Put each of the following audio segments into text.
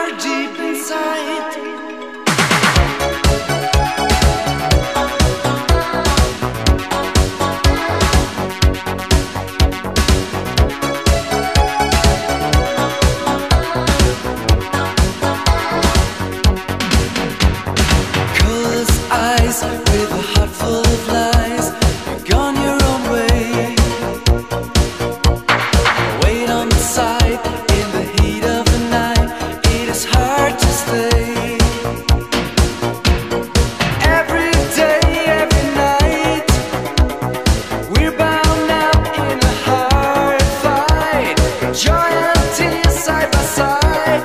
heart deep inside. With a heart full of lies, you're gone your own way. Wait on the side in the heat of the night. It is hard to stay. Every day, every night, we're bound up in a hard fight. Joy and tears side by side,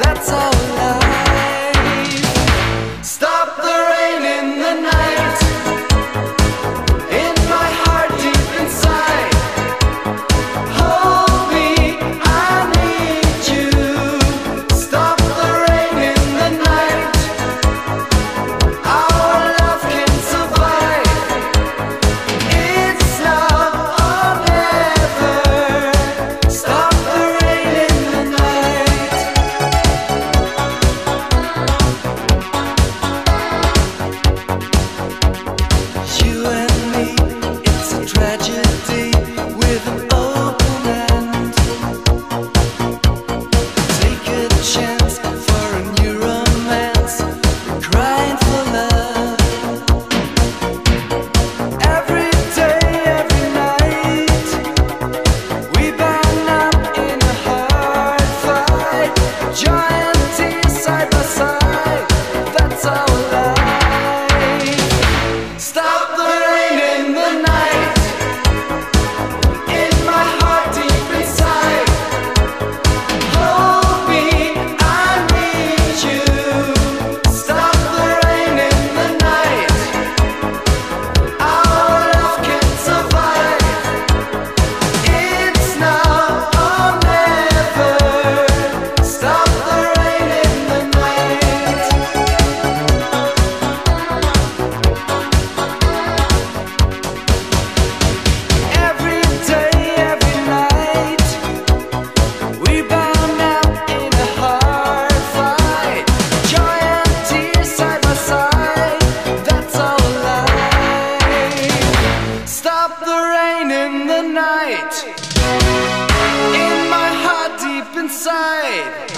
that's our life. Stop the rain in the night, in my heart deep inside. Hold me, I need you. Stop the rain in the night. Our love can survive. It's now or never. Stop the rain in the night. You and me, it's a tragedy with an open end. Take a chance for a new romance. We're crying for love. Every day, every night, we bound up in a hard fight. Joy and tears side by side, that's our life. Stop the rain in the night, in my heart deep inside. Hold me, I need you. Stop the rain in the night. Our love can survive. It's now or never. Stop the rain in the night. Every day, every night, we bound up in a hard fight. Joy and tears side by side, that's our life. Stop the rain in the night, in my heart deep inside.